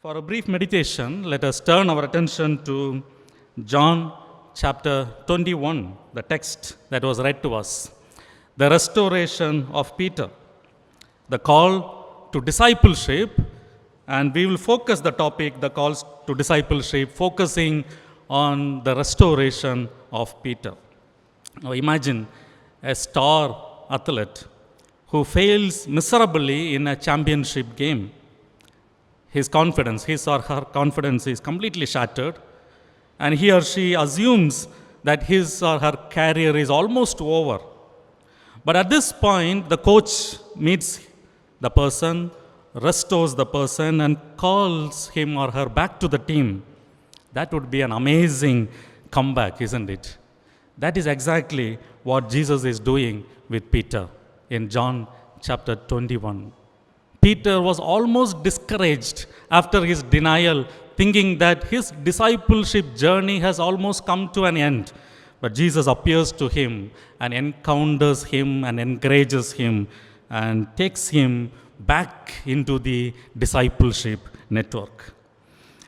For a brief meditation, let us turn our attention to John chapter 21, the text that was read to us. The restoration of Peter, the call to discipleship, and we will focus the topic, the calls to discipleship, focusing on the restoration of Peter. Now imagine a star athlete who fails miserably in a championship game. His or her confidence is completely shattered, and he or she assumes that his or her career is almost over. But at this point, the coach meets the person, restores the person, and calls him or her back to the team. That would be an amazing comeback, isn't it? That is exactly what Jesus is doing with Peter in John chapter 21. Peter was almost discouraged after his denial, thinking that his discipleship journey has almost come to an end. But Jesus appears to him and encounters him and encourages him and takes him back into the discipleship network.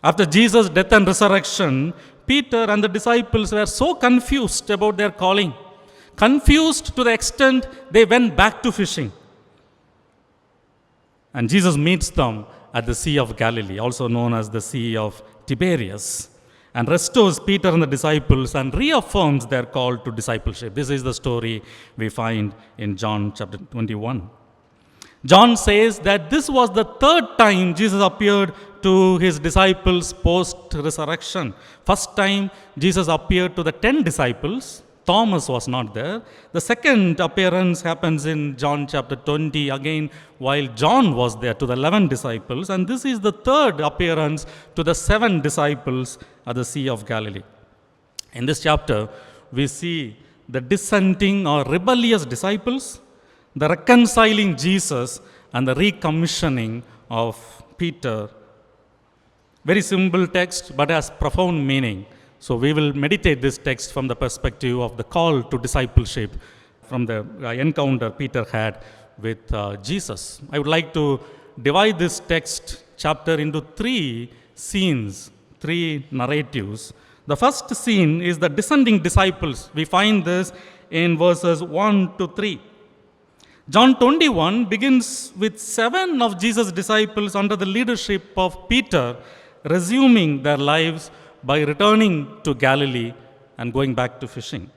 After Jesus' death and resurrection, Peter and the disciples were so confused about their calling, confused to the extent they went back to fishing. And Jesus meets them at the Sea of Galilee, also known as the Sea of Tiberias, and restores Peter and the disciples and reaffirms their call to discipleship. This is the story we find in John chapter 21. John says that this was the third time Jesus appeared to his disciples post-resurrection. First time Jesus appeared to the 10 disciples. Thomas was not there. The second appearance happens in John chapter 20, again while John was there, to the 11 disciples. And this is the third appearance to the 7 disciples at the Sea of Galilee. In this chapter, we see the dissenting or rebellious disciples, the reconciling Jesus, and the recommissioning of Peter. Very simple text, but has profound meaning. So we will meditate this text from the perspective of the call to discipleship, from the encounter Peter had with Jesus. I would like to divide this text chapter into 3 scenes, 3 narratives. The first scene is the dissenting disciples. We find this in verses 1 to 3. John 21 begins with 7 of Jesus' disciples under the leadership of Peter resuming their lives by returning to Galilee and going back to fishing.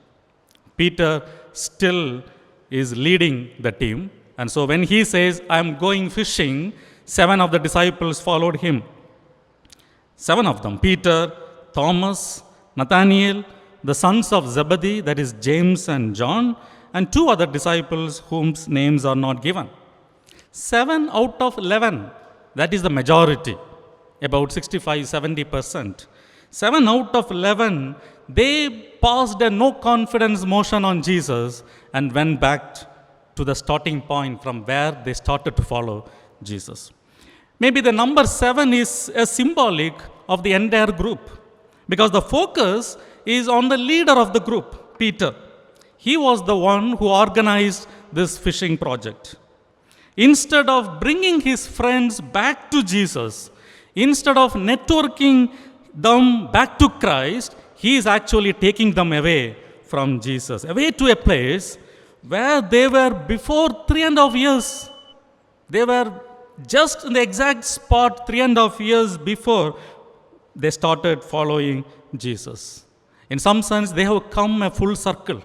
Peter still is leading the team, and so when he says, "I'm going fishing," 7 of the disciples followed him. 7 of them: Peter, Thomas, Nathanael, the sons of Zebedee, that is James and John, and 2 other disciples whose names are not given. 7 out of 11, that is the majority, about 65-70%. 7 out of 11, they passed a no-confidence motion on Jesus and went back to the starting point from where they started to follow Jesus. Maybe the number 7 is a symbolic of the entire group, because the focus is on the leader of the group, Peter. He was the one who organized this fishing project. Instead of bringing his friends back to Jesus, instead of networking them back to Christ, he is actually taking them away from Jesus, away to a place where they were before 3.5 years. They were just in the exact spot 3.5 years before they started following Jesus. In some sense, they have come a full circle.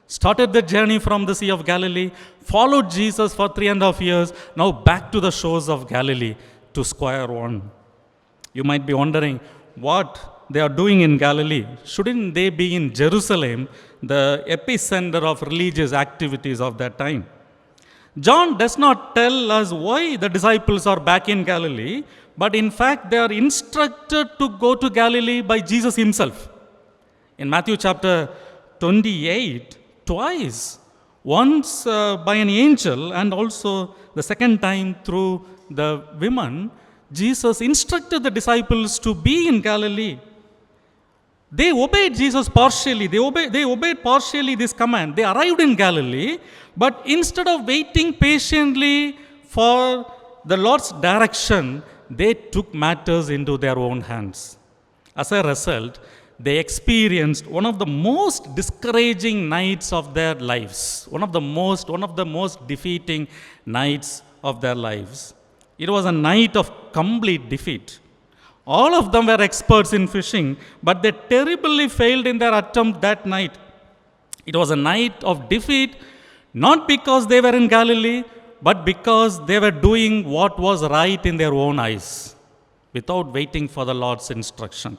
Started the journey from the Sea of Galilee, followed Jesus for 3.5 years, now back to the shores of Galilee to square one. You might be wondering what they are doing in Galilee. Shouldn't they be in Jerusalem, the epicenter of religious activities of that time? John does not tell us why the disciples are back in Galilee, but in fact they are instructed to go to Galilee by Jesus himself. In Matthew chapter 28, twice, once by an angel and also the second time through the women, Jesus instructed the disciples to be in Galilee. They obeyed Jesus partially. They obeyed partially this command. They arrived in Galilee, but instead of waiting patiently for the Lord's direction, they took matters into their own hands. As a result, they experienced one of the most discouraging nights of their lives, one of the most defeating nights of their lives. It was a night of complete defeat. All of them were experts in fishing, but they terribly failed in their attempt that night. It was a night of defeat, not because they were in Galilee, but because they were doing what was right in their own eyes, without waiting for the Lord's instruction.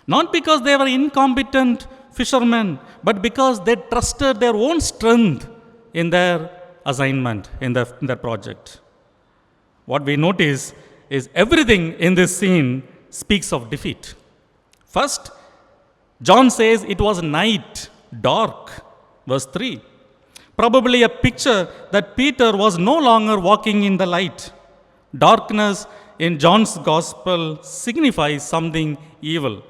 Not because they were incompetent fishermen, but because they trusted their own strength in their assignment, in their project. What we notice is everything in this scene speaks of defeat. First, John says it was night, dark, verse 3. Probably a picture that Peter was no longer walking in the light. Darkness in John's gospel signifies something evil.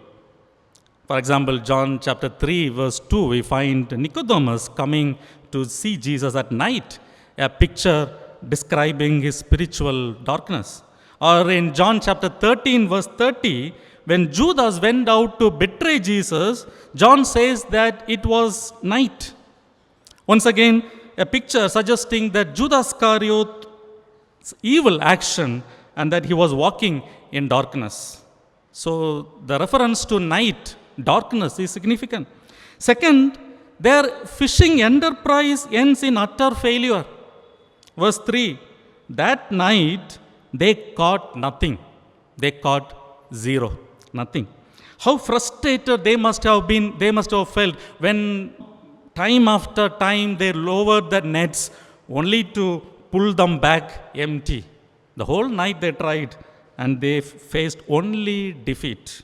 For example, John chapter 3, verse 2, we find Nicodemus coming to see Jesus at night, a picture describing his spiritual darkness. Or in John chapter 13, verse 30, when Judas went out to betray Jesus, John says that it was night. Once again, a picture suggesting that Judas Iscariot's evil action and that he was walking in darkness. So the reference to night, darkness, is significant. Second, their fishing enterprise ends in utter failure. Verse 3, that night they caught nothing. They caught zero, nothing. How frustrated they must have felt when time after time they lowered the nets only to pull them back empty. The whole night they tried and they faced only defeat.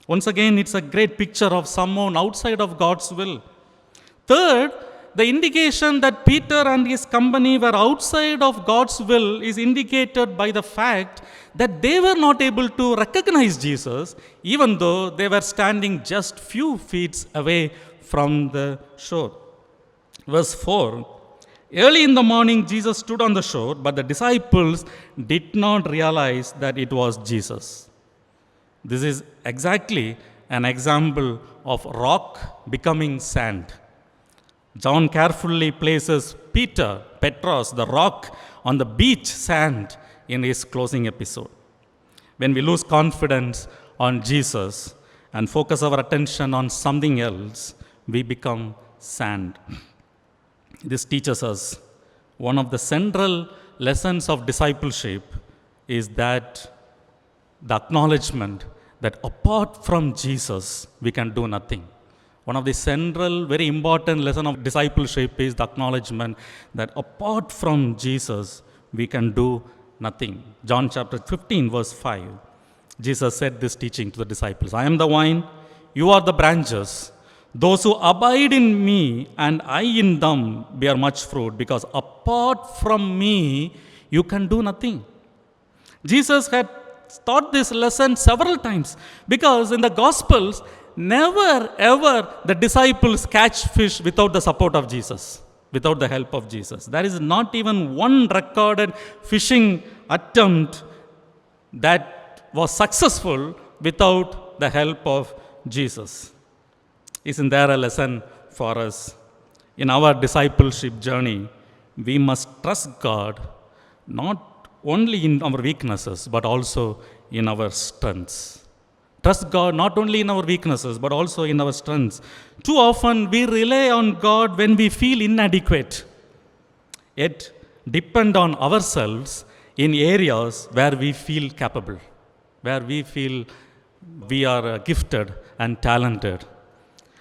Once again, it's a great picture of someone outside of God's will. Third, the indication that Peter and his company were outside of God's will is indicated by the fact that they were not able to recognize Jesus, even though they were standing just few feet away from the shore. Verse 4, early in the morning Jesus stood on the shore, but the disciples did not realize that it was Jesus. This is exactly an example of rock becoming sand. John carefully places Petros, the rock, on the beach sand in his closing episode. When we lose confidence on Jesus and focus our attention on something else, we become sand. This teaches us one of the central lessons of discipleship is that the acknowledgement that apart from Jesus, we can do nothing. One of the central, very important lesson of discipleship is the acknowledgement that apart from Jesus, we can do nothing. John chapter 15, verse 5, Jesus said this teaching to the disciples, I am the vine, you are the branches. Those who abide in me and I in them bear much fruit, because apart from me, you can do nothing. Jesus had taught this lesson several times, because in the Gospels, never ever the disciples catch fish without the support of Jesus, without the help of Jesus. There is not even one recorded fishing attempt that was successful without the help of Jesus. Isn't there a lesson for us? In our discipleship journey, we must trust God not only in our weaknesses, but also in our strengths. Trust God not only in our weaknesses, but also in our strengths. Too often we rely on God when we feel inadequate, yet depend on ourselves in areas where we feel capable, where we feel we are gifted and talented.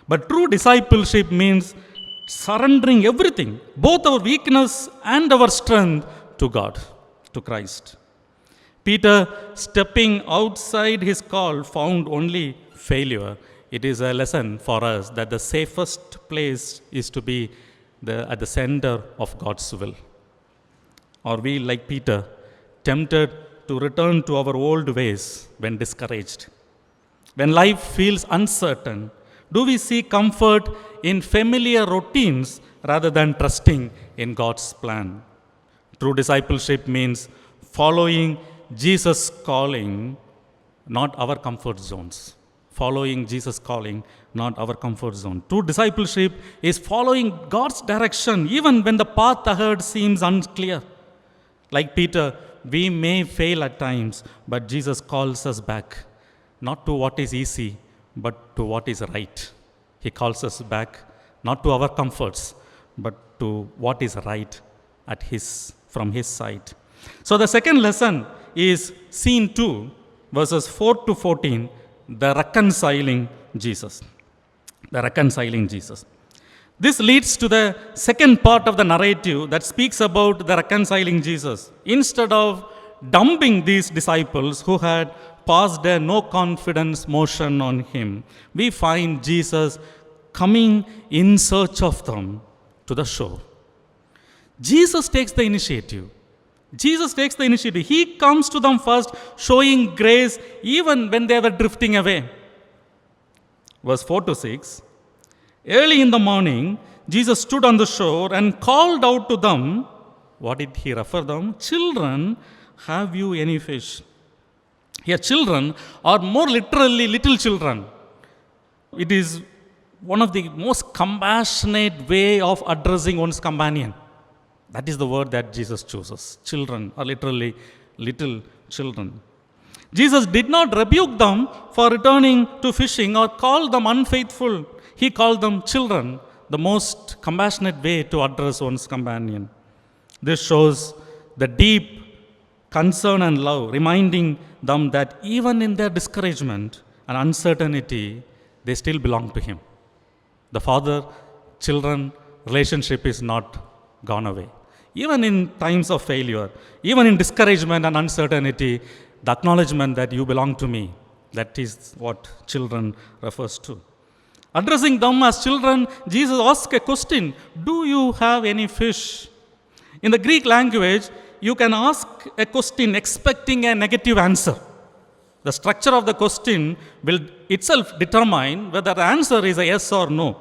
But true discipleship means surrendering everything, both our weakness and our strength, to God, to Christ. Peter, stepping outside his call, found only failure. It is a lesson for us that the safest place is to be at the center of God's will. Are we, like Peter, tempted to return to our old ways when discouraged? When life feels uncertain, do we seek comfort in familiar routines rather than trusting in God's plan? True discipleship means following Jesus' calling, not our comfort zones. Following Jesus' calling, not our comfort zone. True discipleship is following God's direction even when the path ahead seems unclear. Like Peter, we may fail at times, but Jesus calls us back, not to what is easy, but to what is right. He calls us back, not to our comforts, but to what is right from His side. So the second lesson is scene 2, verses 4 to 14, the reconciling Jesus. The reconciling Jesus. This leads to the second part of the narrative that speaks about the reconciling Jesus. Instead of dumping these disciples who had passed a no confidence motion on Him, we find Jesus coming in search of them to the shore. Jesus takes the initiative. Jesus takes the initiative. He comes to them first, showing grace even when they were drifting away. Verse 4 to 6. Early in the morning, Jesus stood on the shore and called out to them. What did He refer them? Children, have you any fish? Here, children are more literally little children. It is one of the most compassionate way of addressing one's companion. That is the word that Jesus chooses. Children are literally little children. Jesus did not rebuke them for returning to fishing or call them unfaithful. He called them children, the most compassionate way to address one's companion. This shows the deep concern and love, reminding them that even in their discouragement and uncertainty, they still belong to Him. The father-children relationship is not gone away. Even in times of failure, even in discouragement and uncertainty, the acknowledgement that you belong to me, that is what children refers to. Addressing them as children, Jesus asks a question, do you have any fish? In the Greek language, you can ask a question expecting a negative answer. The structure of the question will itself determine whether the answer is a yes or no.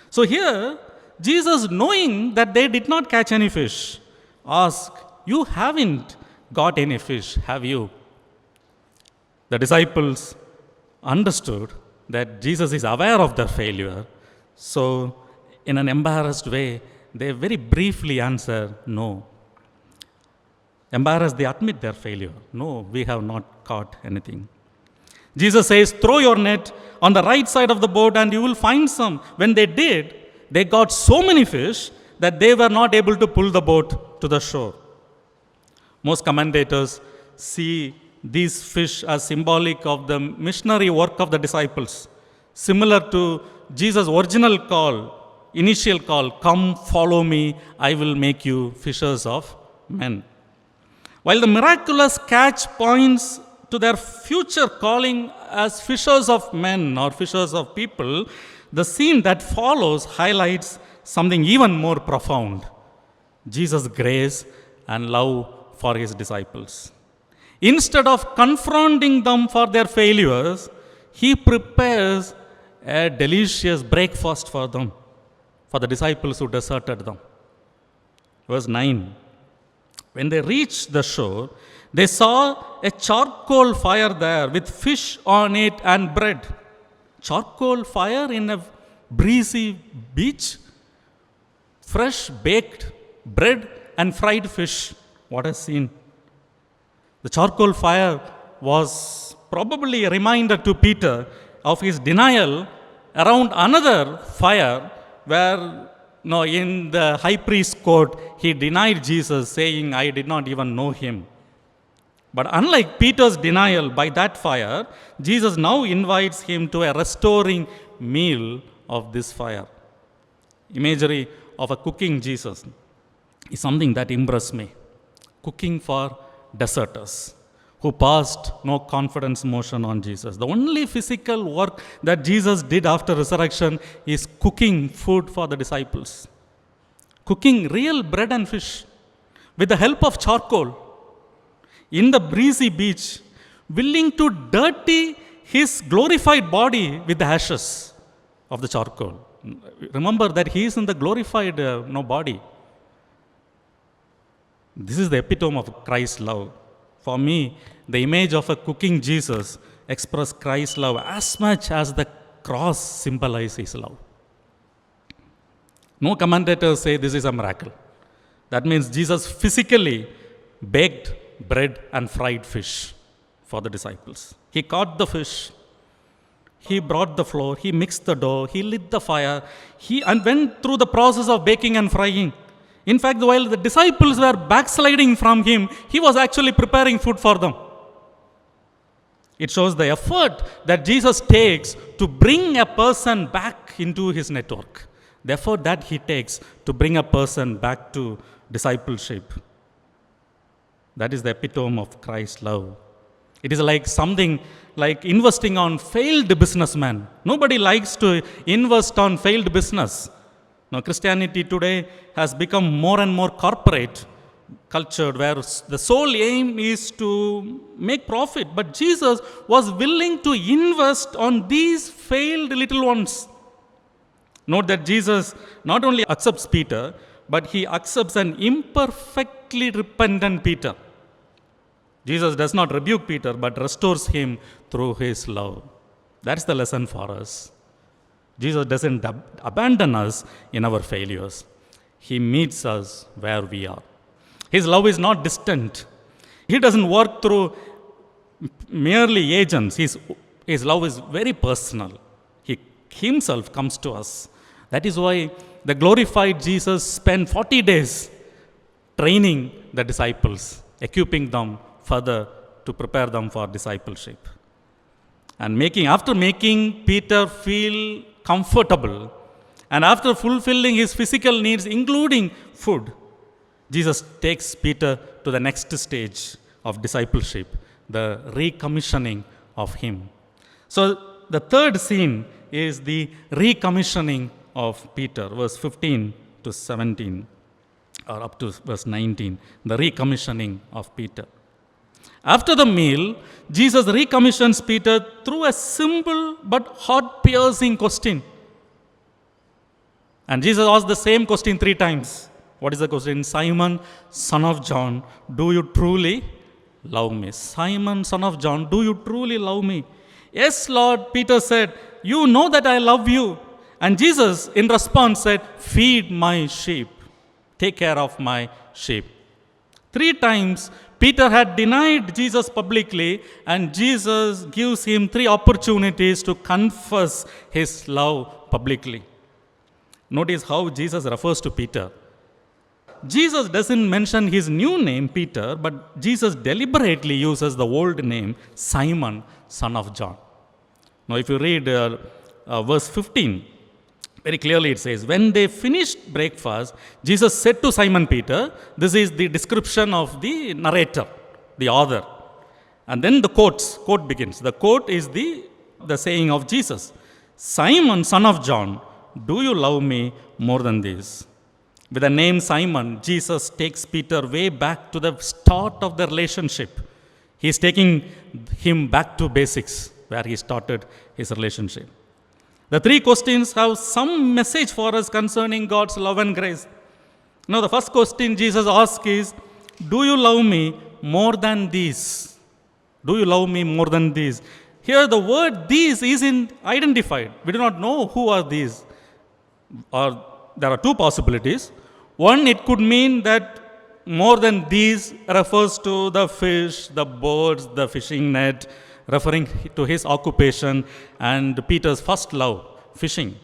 So here, Jesus, knowing that they did not catch any fish, asks, you haven't got any fish, have you? The disciples understood that Jesus is aware of their failure. So, in an embarrassed way, they very briefly answer, no. Embarrassed, they admit their failure. No, we have not caught anything. Jesus says, throw your net on the right side of the boat and you will find some. When they did, they got so many fish that they were not able to pull the boat to the shore. Most commentators see these fish as symbolic of the missionary work of the disciples, similar to Jesus' original call, initial call, come follow me, I will make you fishers of men. While the miraculous catch points to their future calling as fishers of men or fishers of people, the scene that follows highlights something even more profound: Jesus' grace and love for His disciples. Instead of confronting them for their failures, He prepares a delicious breakfast for them, for the disciples who deserted them. Verse 9. When they reached the shore, they saw a charcoal fire there with fish on it and bread. Charcoal fire in a breezy beach, fresh baked bread and fried fish. What a scene. The charcoal fire was probably a reminder to Peter of his denial around another fire where in the high priest's court he denied Jesus, saying, I did not even know Him. But unlike Peter's denial by that fire, Jesus now invites him to a restoring meal of this fire. Imagery of a cooking Jesus is something that impressed me. Cooking for deserters who passed no confidence motion on Jesus. The only physical work that Jesus did after resurrection is cooking food for the disciples. Cooking real bread and fish with the help of charcoal in the breezy beach, willing to dirty His glorified body with the ashes of the charcoal. Remember that He is in the glorified body. This is the epitome of Christ's love For me, the image of a cooking Jesus expresses Christ's love as much as the cross symbolizes his love. No commentators say this is a miracle. That means Jesus physically baked bread and fried fish for the disciples. He caught the fish, he brought the flour, he mixed the dough, he lit the fire, and went through the process of baking and frying. In fact, while the disciples were backsliding from him, he was actually preparing food for them. It shows the effort that Jesus takes to bring a person back into his network. The effort that he takes to bring a person back to discipleship. That is the epitome of Christ's love. It is like something like investing on failed businessmen. Nobody likes to invest on failed business. Now, Christianity today has become more and more corporate cultured, where the sole aim is to make profit. But Jesus was willing to invest on these failed little ones. Note that Jesus not only accepts Peter, but he accepts an imperfectly repentant Peter. Jesus does not rebuke Peter, but restores him through his love. That's the lesson for us. Jesus doesn't abandon us in our failures. He meets us where we are. His love is not distant. He doesn't work through merely agents. His love is very personal. He himself comes to us. That is why the glorified Jesus spent 40 days training the disciples, equipping them further to prepare them for discipleship. And after making Peter feel comfortable, and after fulfilling his physical needs, including food, Jesus takes Peter to the next stage of discipleship, the recommissioning of him. So the third scene is the recommissioning of Peter, verse 15 to 17, or up to verse 19, the recommissioning of Peter. After the meal, Jesus recommissions Peter through a simple but heart-piercing question. And Jesus asked the same question 3 times. What is the question? Simon, son of John, do you truly love me? Simon, son of John, do you truly love me? Yes, Lord, Peter said, you know that I love you. And Jesus, in response, said, feed my sheep. Take care of my sheep. 3 times, Peter had denied Jesus publicly, and Jesus gives him 3 opportunities to confess his love publicly. Notice how Jesus refers to Peter. Jesus doesn't mention his new name, Peter, but Jesus deliberately uses the old name, Simon, son of John. Now, if you read verse 15, very clearly it says, when they finished breakfast, Jesus said to Simon Peter, this is the description of the narrator, the author. And then the quote begins. The quote is the saying of Jesus. Simon, son of John, do you love me more than this? With the name Simon, Jesus takes Peter way back to the start of the relationship. He is taking him back to basics, where he started his relationship. The 3 questions have some message for us concerning God's love and grace. Now, the first question Jesus asks is, do you love me more than these? Do you love me more than these? Here, the word these isn't identified. We do not know who are these. Or there are 2 possibilities. One, it could mean that more than these refers to the fish, the birds, the fishing net, referring to his occupation and Peter's first love, fishing.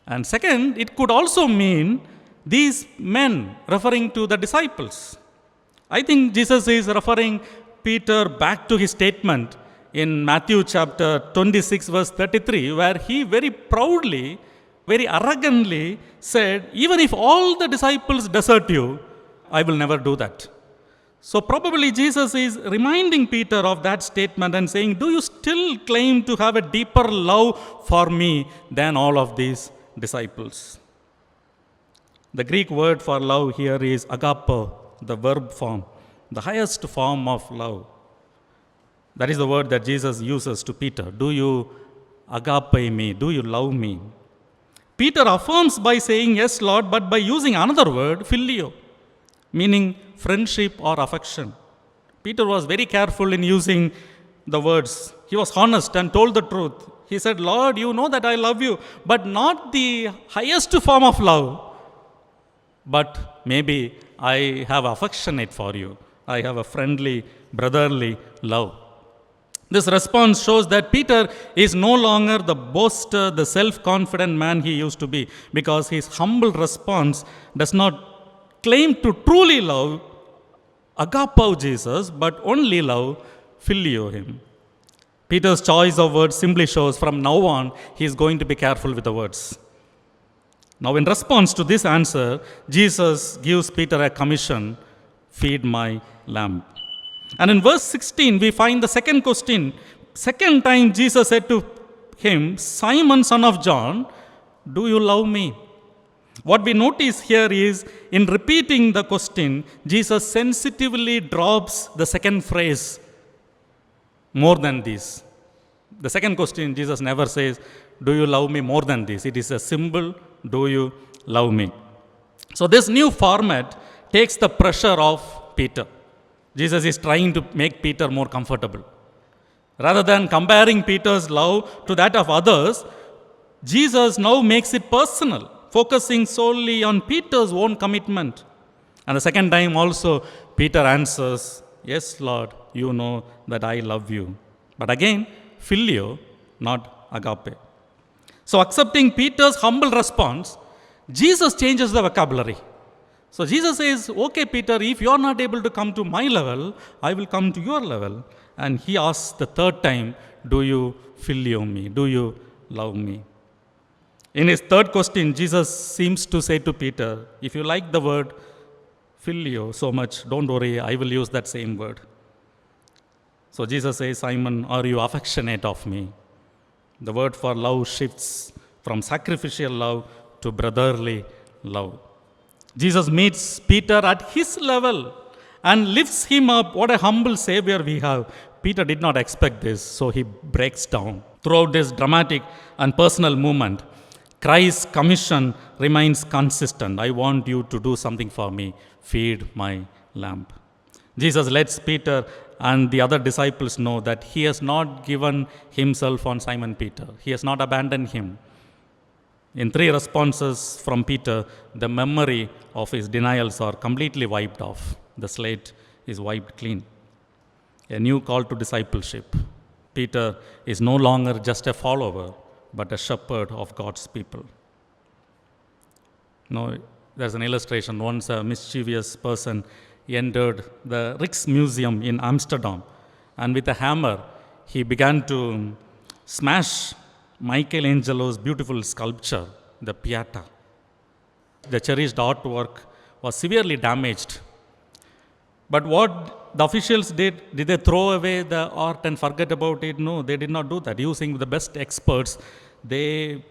And second, it could also mean these men, referring to the disciples. I think Jesus is referring Peter back to his statement in Matthew chapter 26, verse 33, where he very proudly, very arrogantly said, even if all the disciples desert you, I will never do that. So probably Jesus is reminding Peter of that statement and saying, do you still claim to have a deeper love for me than all of these disciples? The Greek word for love here is agape, the verb form, the highest form of love. That is the word that Jesus uses to Peter. Do you agape me? Do you love me? Peter affirms by saying, yes, Lord, but by using another word, phileo, meaning friendship or affection. Peter was very careful in using the words. He was honest and told the truth. He said, Lord, you know that I love you, but not the highest form of love. But maybe I have affectionate for you. I have a friendly, brotherly love. This response shows that Peter is no longer the boaster, the self-confident man he used to be, because his humble response does not claim to truly love agapao Jesus, but only love phileo him. Peter's choice of words simply shows from now on he is going to be careful with the words. Now, in response to this answer, Jesus gives Peter a commission: feed my lamb. And in verse 16, we find the second question. Second time, Jesus said to him, Simon, son of John, do you love me? What we notice here is, in repeating the question, Jesus sensitively drops the second phrase, more than this. The second question, Jesus never says, do you love me more than this? It is a simple, do you love me? So this new format takes the pressure off Peter. Jesus is trying to make Peter more comfortable. Rather than comparing Peter's love to that of others, Jesus now makes it personal, focusing solely on Peter's own commitment. And the second time also, Peter answers, yes, Lord, you know that I love you. But again, phileo, not agape. So accepting Peter's humble response, Jesus changes the vocabulary. So Jesus says, okay, Peter, if you are not able to come to my level, I will come to your level. And he asks the third time, do you phileo me? Do you love me? In his third question, Jesus seems to say to Peter, if you like the word phileo so much, don't worry, I will use that same word. So Jesus says, Simon, are you affectionate of me? The word for love shifts from sacrificial love to brotherly love. Jesus meets Peter at his level and lifts him up. What a humble Savior we have. Peter did not expect this, so he breaks down. Throughout this dramatic and personal movement, Christ's commission remains consistent. I want you to do something for me. Feed my lamb. Jesus lets Peter and the other disciples know that he has not given himself on Simon Peter. He has not abandoned him. In three responses from Peter, the memory of his denials are completely wiped off. The slate is wiped clean. A new call to discipleship. Peter is no longer just a follower, but a shepherd of God's people. Now, there's an illustration. Once a mischievous person entered the Rijksmuseum in Amsterdam, and with a hammer, he began to smash Michelangelo's beautiful sculpture, the Pieta. The cherished artwork was severely damaged. But what the officials did they throw away the art and forget about it? No, they did not do that. Using the best experts, they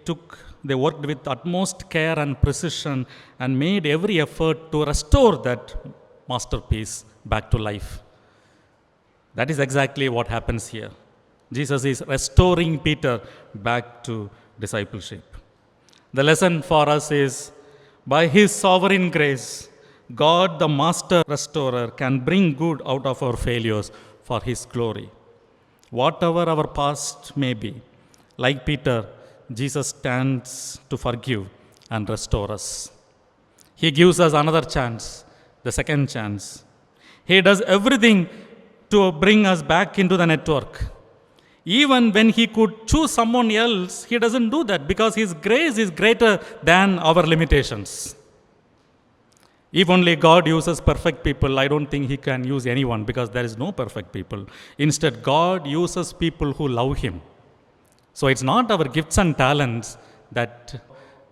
worked with utmost care and precision and made every effort to restore that masterpiece back to life. That is exactly what happens here. Jesus is restoring Peter back to discipleship. The lesson for us is, by his sovereign grace, God, the master restorer, can bring good out of our failures for his glory. Whatever our past may be, like Peter, Jesus stands to forgive and restore us. He gives us another chance, the second chance. He does everything to bring us back into the network. Even when he could choose someone else, he doesn't do that because his grace is greater than our limitations. If only God uses perfect people, I don't think he can use anyone because there is no perfect people. Instead, God uses people who love him. So it's not our gifts and talents that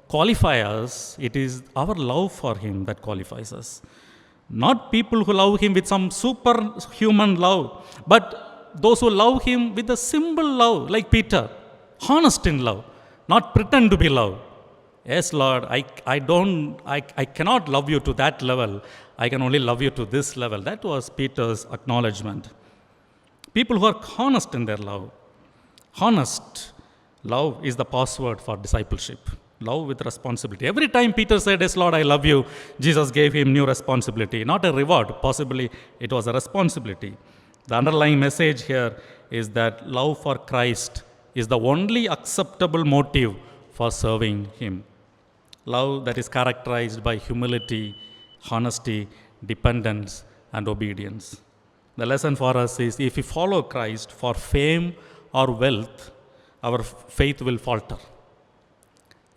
qualify us, it is our love for him that qualifies us. Not people who love him with some superhuman love, but those who love him with a simple love, like Peter, honest in love, not pretend to be love. Yes, Lord, I cannot love you to that level. I can only love you to this level. That was Peter's acknowledgement. People who are honest in their love. Honest love is the password for discipleship. Love with responsibility. Every time Peter said, "Yes, Lord, I love you," Jesus gave him new responsibility. Not a reward, possibly it was a responsibility. The underlying message here is that love for Christ is the only acceptable motive for serving him. Love that is characterized by humility, honesty, dependence, and obedience. The lesson for us is if we follow Christ for fame or wealth, our faith will falter.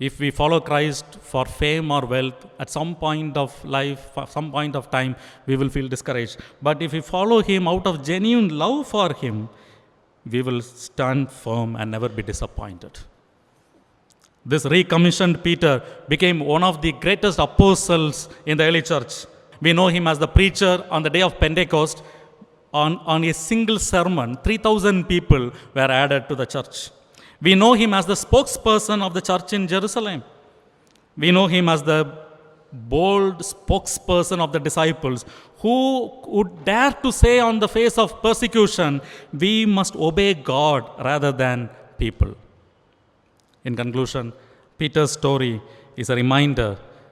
If we follow Christ for fame or wealth, at some point of life, some point of time, we will feel discouraged. But if we follow him out of genuine love for him, we will stand firm and never be disappointed. This recommissioned Peter became one of the greatest apostles in the early church. We know him as the preacher on the day of Pentecost. On a single sermon, 3,000 people were added to the church. We know him as the spokesperson of the church in Jerusalem. We know him as the bold spokesperson of the disciples who would dare to say on the face of persecution, "We must obey God rather than people." In conclusion, Peter's story is a reminder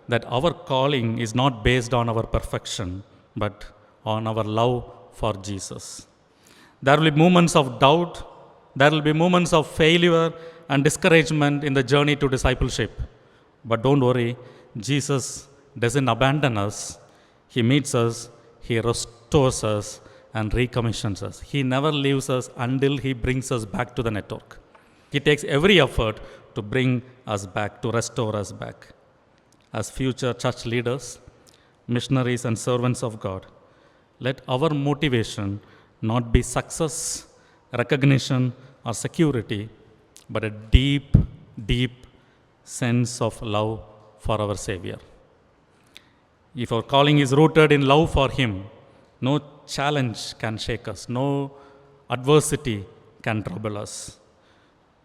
that our calling is not based on our perfection, but on our love for Jesus. There will be moments of doubt, there will be moments of failure and discouragement in the journey to discipleship. But don't worry, Jesus doesn't abandon us. He meets us, he restores us, and recommissions us. He never leaves us until he brings us back to the network. He takes every effort to bring us back, to restore us back. As future church leaders, missionaries, and servants of God, let our motivation not be success, recognition, or security, but a deep, deep sense of love for our Savior. If our calling is rooted in love for him, no challenge can shake us, no adversity can trouble us.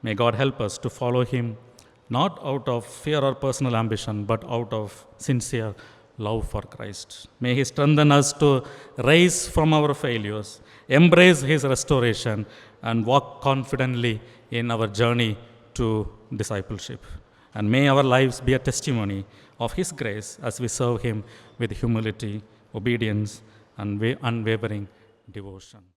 May God help us to follow him, not out of fear or personal ambition, but out of sincere love for Christ. May he strengthen us to rise from our failures, embrace his restoration, and walk confidently in our journey to discipleship. And may our lives be a testimony of his grace as we serve him with humility, obedience, and unwavering devotion.